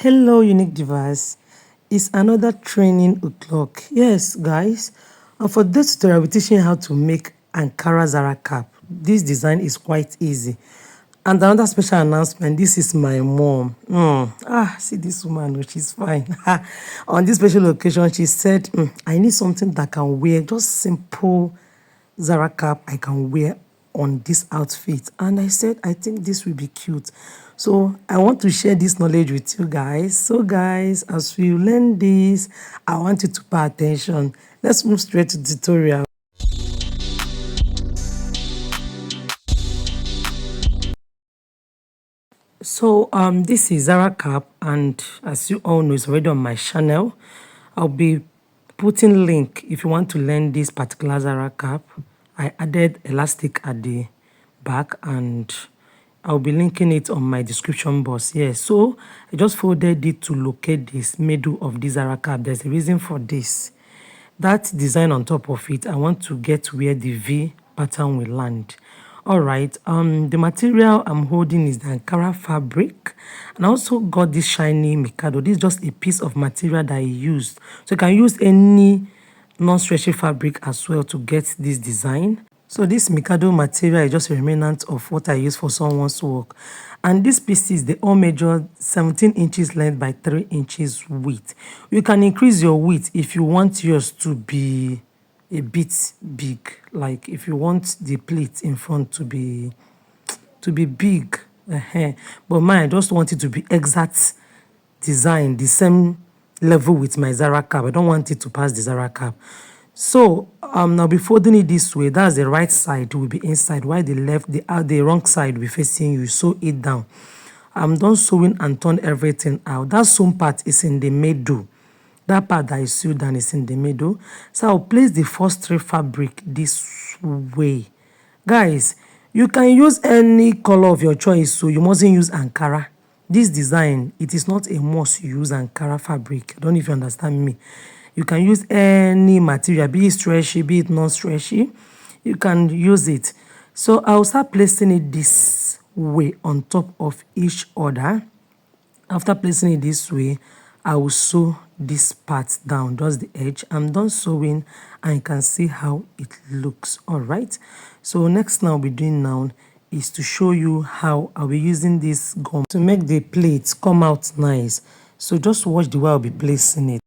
Hello, unique device. It's another training o'clock. Yes, guys. And for this tutorial, I'll be teaching you how to make Ankara Zara cap. This design is quite easy. And another special announcement, this is my mom. See this woman, she's fine. On this special occasion, she said, I need something that can wear, just simple Zara cap I can wear on this outfit. And I said, I think this will be cute. So I want to share this knowledge with you guys. So guys, as we learn this, I want you to pay attention. Let's move straight to the tutorial. So this is Zara cap, and as you all know, it's already on my channel. I'll be putting link if you want to learn this particular Zara cap. I added elastic at the back, and I'll be linking it on my description box. Yes, so I just folded it to locate this middle of this Zara cap. There's a reason for this. That design on top of it, I want to get where the V pattern will land. All right, the material I'm holding is the Ankara fabric, and I also got this shiny Mikado. This is just a piece of material that I used, so you can use any non-stretchy fabric as well to get this design. So this Mikado material is just a remnant of what I used for someone's work. And these pieces, they all measure 17 inches length by 3 inches width. You can increase your width if you want yours to be a bit big. Like if you want the pleat in front to be big. But mine, I just want it to be exact design, the same level with my Zara cap. I don't want it to pass the Zara cap. So I'll be folding it this way. That's the right side will be inside, while the left, the wrong side will be facing you. Sew it down. I'm done sewing and turn everything out. That sewn part is in the middle. That part that is sewed down is in the middle. So I'll place the first 3 fabric this way. Guys, you can use any color of your choice, so you mustn't use Ankara. This design, it is not a must you use Ankara fabric. I don't know if you understand me. You can use any material, be it stretchy, be it non-stretchy. You can use it. So I'll start placing it this way on top of each other. After placing it this way, I will sew this part down, just the edge. I'm done sewing, and you can see how it looks. All right. So next thing I'll be doing now is to show you how I'll be using this gum to make the plates come out nice. So just watch the way I'll be placing it.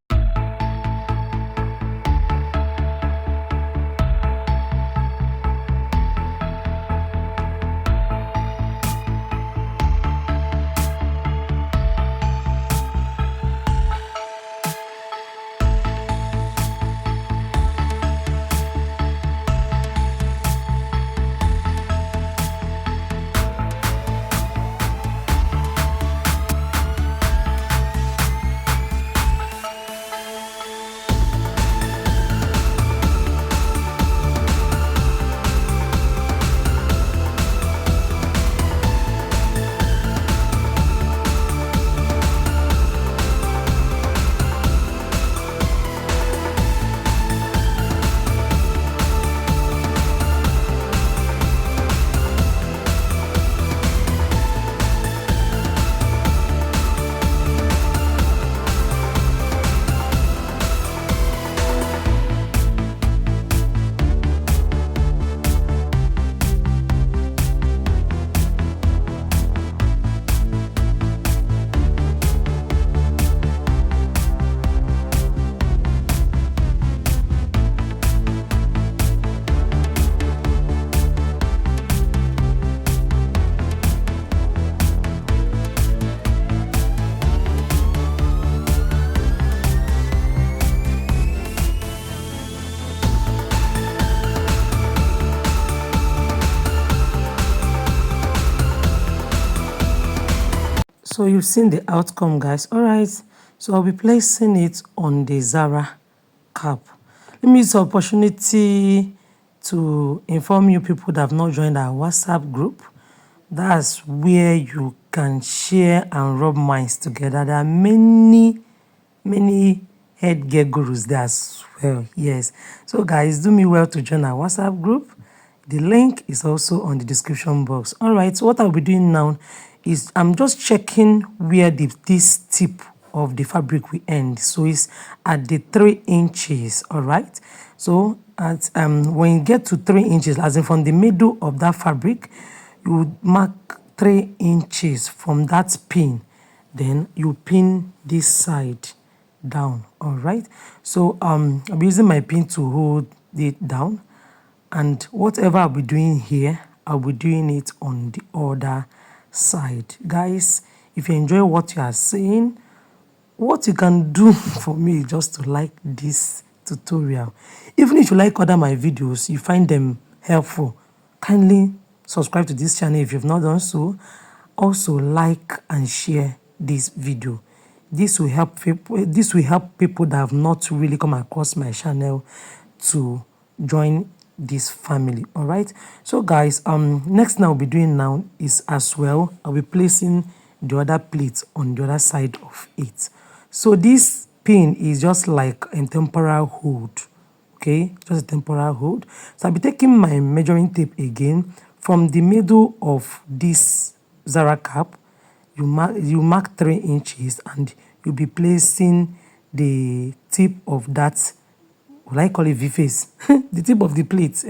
So you've seen the outcome, guys. All right, so I'll be placing it on the Zara cap. Let me use the opportunity to inform you people that have not joined our WhatsApp group. That's where you can share and rub minds together. There are many headgear gurus there as well. Yes, so guys, do me well to join our WhatsApp group. The link is also on the description box. All right, so what I'll be doing now is I'm just checking where this tip of the fabric will end. So it's at the 3 inches. All right. So at when you get to 3 inches, as in from the middle of that fabric, you would mark 3 inches from that pin. Then you pin this side down. All right. So I'm using my pin to hold it down, and whatever I'll be doing here, I'll be doing it on the other side. Guys, if you enjoy what you are seeing, what you can do for me is just to like this tutorial. Even if you like other my videos, you find them helpful, kindly subscribe to this channel if you've not done so. Also like and share this video. This will help people that have not really come across my channel to join this family. All right. So guys, next thing I'll be doing now is, as well, I'll be placing the other plate on the other side of it. So this pin is just like a temporary hold. Okay, just a temporary hold. So I'll be taking my measuring tape again from the middle of this Zara cap. You mark 3 inches, and you'll be placing the tip of that, what I call it, V face, the tip of the plate.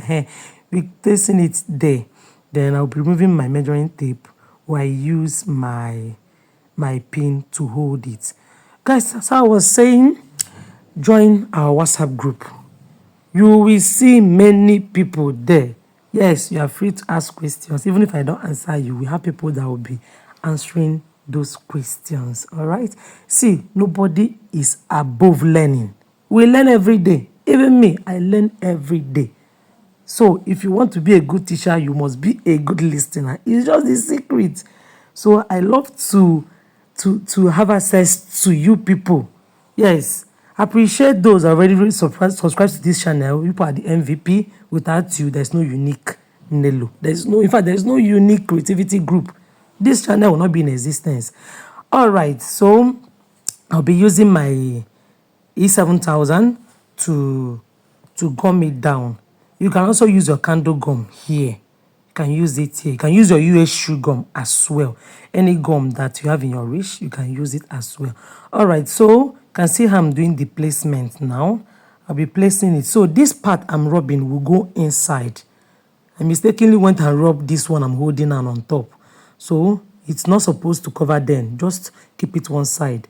Be placing it there. Then I'll be removing my measuring tape, where I use my pin to hold it. Guys, as I was saying, join our WhatsApp group. You will see many people there. Yes, you are free to ask questions. Even if I don't answer you, we have people that will be answering those questions. All right. See, nobody is above learning. We learn every day. Even me, I learn every day. So if you want to be a good teacher, you must be a good listener. It's just the secret. So I love to have access to you people. Yes, appreciate those already subscribed to this channel. You people are the MVP. Without you, there's no unique Nelo. In fact, there's no unique creativity group. This channel will not be in existence. All right, so I'll be using my E7000 to gum it down. You can also use your candle gum here. You can use it here. You can use your US shoe gum as well. Any gum that you have in your reach, you can use it as well. All right, so you can see how I'm doing the placement now. I'll be placing it. So this part I'm rubbing will go inside. I mistakenly went and rubbed this one I'm holding on top. So it's not supposed to cover them. Just keep it one side.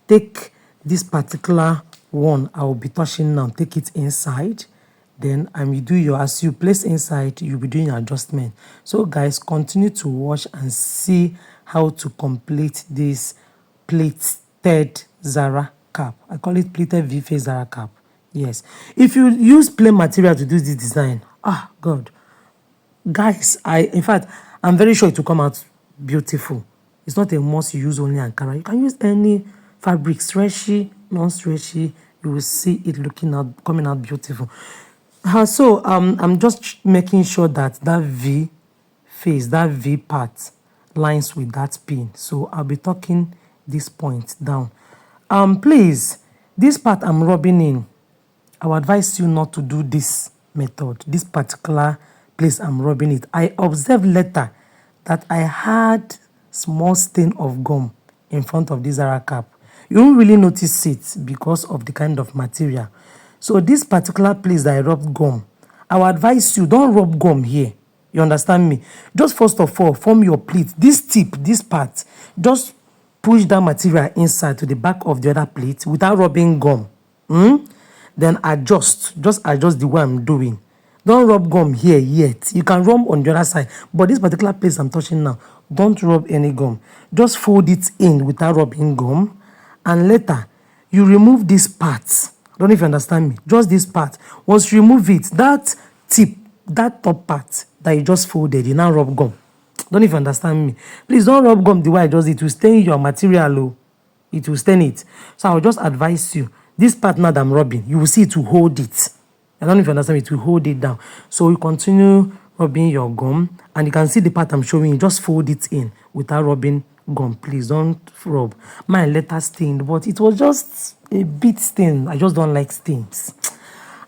Take this particular one I will be touching now. Take it inside. Then as you place inside, you'll be doing your adjustment. So guys, continue to watch and see how to complete this pleated Zara cap. I call it pleated V-face Zara cap. Yes. If you use plain material to do this design, God. Guys, in fact, I'm very sure it will come out beautiful. It's not a must you use only Ankara. You can use any fabric, stretchy, non-stretchy. You will see it coming out beautiful. So I'm just making sure that V face, that V part, lines with that pin. So I'll be tucking this point down. Please, this part I'm rubbing in, I would advise you not to do this method. This particular place I'm rubbing it, I observed later that I had small stain of gum in front of this Zara cap. You won't really notice it because of the kind of material. So this particular place that I rubbed gum, I would advise you, don't rub gum here. You understand me? Just first of all, form your pleat. This tip, this part, just push that material inside to the back of the other plate without rubbing gum. Then just adjust the way I'm doing. Don't rub gum here yet. You can rub on the other side. But this particular place I'm touching now, don't rub any gum. Just fold it in without rubbing gum. And later, you remove this part. I don't know if you understand me. Just this part. Once you remove it, that tip, that top part that you just folded, you now rub gum. Don't know if you understand me. Please don't rub gum the way I just did. It will stain your material. It will stain it. So I'll just advise you. This part now that I'm rubbing, you will see it will hold it. I don't know if you understand me. It will hold it down. So you continue rubbing your gum. And you can see the part I'm showing you. Just fold it in without rubbing gum. Please don't rub. Mine later stained, but it was just a bit stained. I just don't like stains.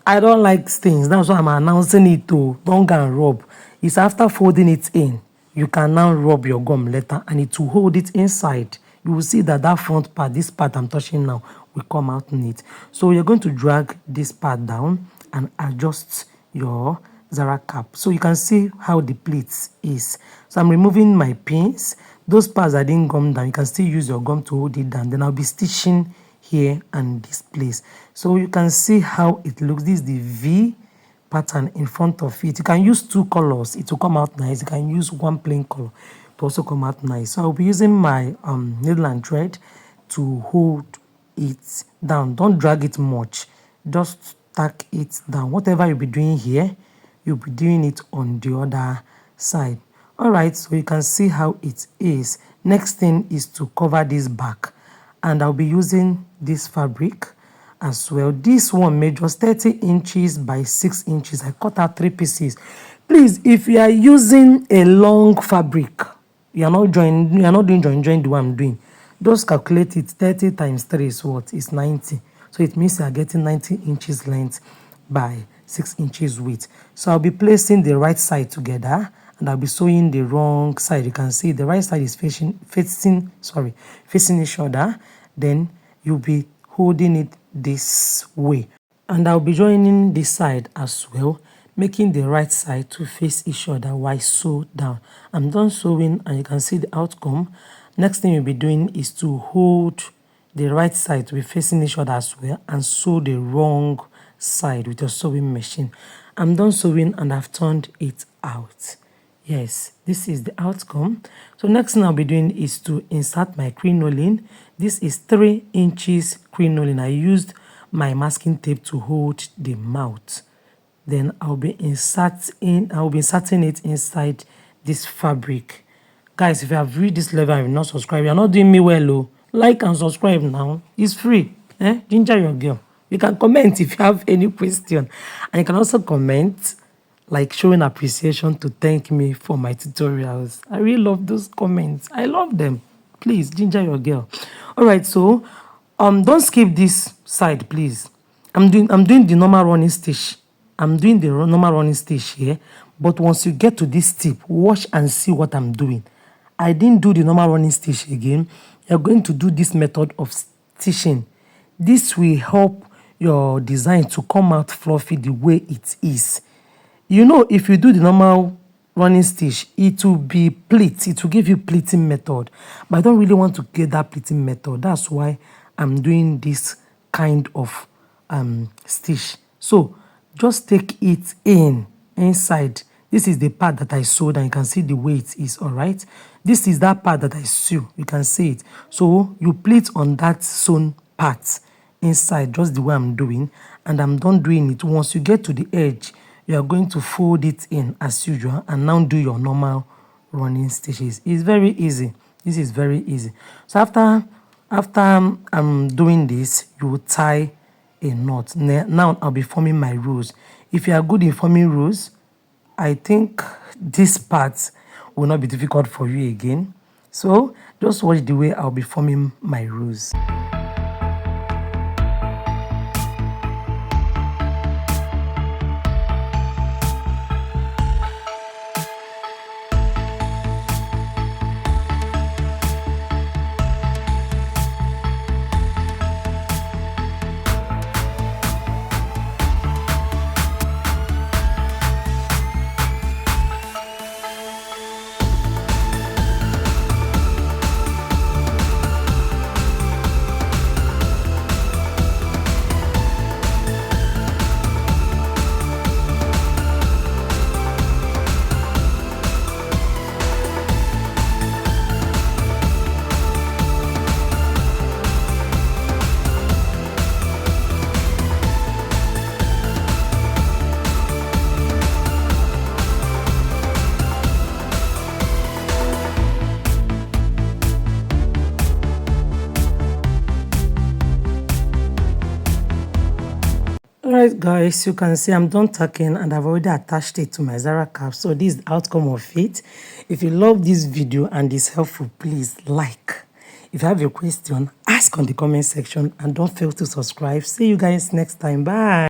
I don't like stains. That's why I'm announcing it too. Don't go and rub. It's after folding it in. you can now rub your gum later and it will hold it inside. You will see that that front part, this part I'm touching now, will come out neat. So you're going to drag this part down and adjust your Zara cap. So you can see how the pleats is. So I'm removing my pins. Those parts I didn't gum down, you can still use your gum to hold it down. Then I'll be stitching here and this place. So you can see how it looks. This is the V pattern in front of it. You can use two colors, it will come out nice. You can use one plain color to also come out nice. So I'll be using my needle and thread to hold it down. Don't drag it much, just tack it down. Whatever you'll be doing here, you'll be doing it on the other side. All right, so you can see how it is. Next thing is to cover this back, and I'll be using this fabric as well. This one measures 30 inches by 6 inches. I cut out 3 pieces. Please, if you are using a long fabric, you are not doing join the way I'm doing, just calculate it. 30 times 3 is what? Is 90. So it means you are getting 90 inches length by 6 inches width. So I'll be placing the right side together and I'll be sewing the wrong side. You can see the right side is facing each other. Then you'll be holding it this way, and I'll be joining this side as well, making the right side to face each other while sew down. I'm done sewing and you can see the outcome. Next thing you'll be doing is to hold the right side to be facing each other as well and sew the wrong side with your sewing machine. I'm done sewing and I've turned it out. Yes, this is the outcome. So next thing I'll be doing is to insert my crinoline. This is 3 inches crinoline. I used my masking tape to hold the mouth. Then I'll be inserting it inside this fabric. Guys, if you have reached this level and you're not subscribed, you're not doing me well. Oh. Like and subscribe now. It's free. Ginger your girl. You can comment if you have any question. And you can also comment like showing appreciation to thank me for my tutorials. I really love those comments. I love them. Please, ginger your girl. All right, so don't skip this side, please. I'm doing the normal running stitch. I'm doing the normal running stitch here, but once you get to this tip, watch and see what I'm doing. I didn't do the normal running stitch again. You're going to do this method of stitching. This will help your design to come out fluffy the way it is. You know, if you do the normal running stitch, it will be pleat. It will give you pleating method. But I don't really want to get that pleating method. That's why I'm doing this kind of stitch. So just take it inside. This is the part that I sewed and you can see the way it is, all right? This is that part that I sew. You can see it. So you pleat on that sewn part inside, just the way I'm doing. And I'm done doing it. Once you get to the edge, you are going to fold it in as usual and now do your normal running stitches. It's very easy. This is very easy. So after I'm doing this, you will tie a knot. Now I'll be forming my rows. If you are good in forming rows, I think this part will not be difficult for you again. So just watch the way I'll be forming my rows. Alright guys, you can see I'm done tacking and I've already attached it to my Zara cap. So this is the outcome of it. If you love this video and it's helpful, please like. If you have a question, ask on the comment section and don't fail to subscribe. See you guys next time. Bye.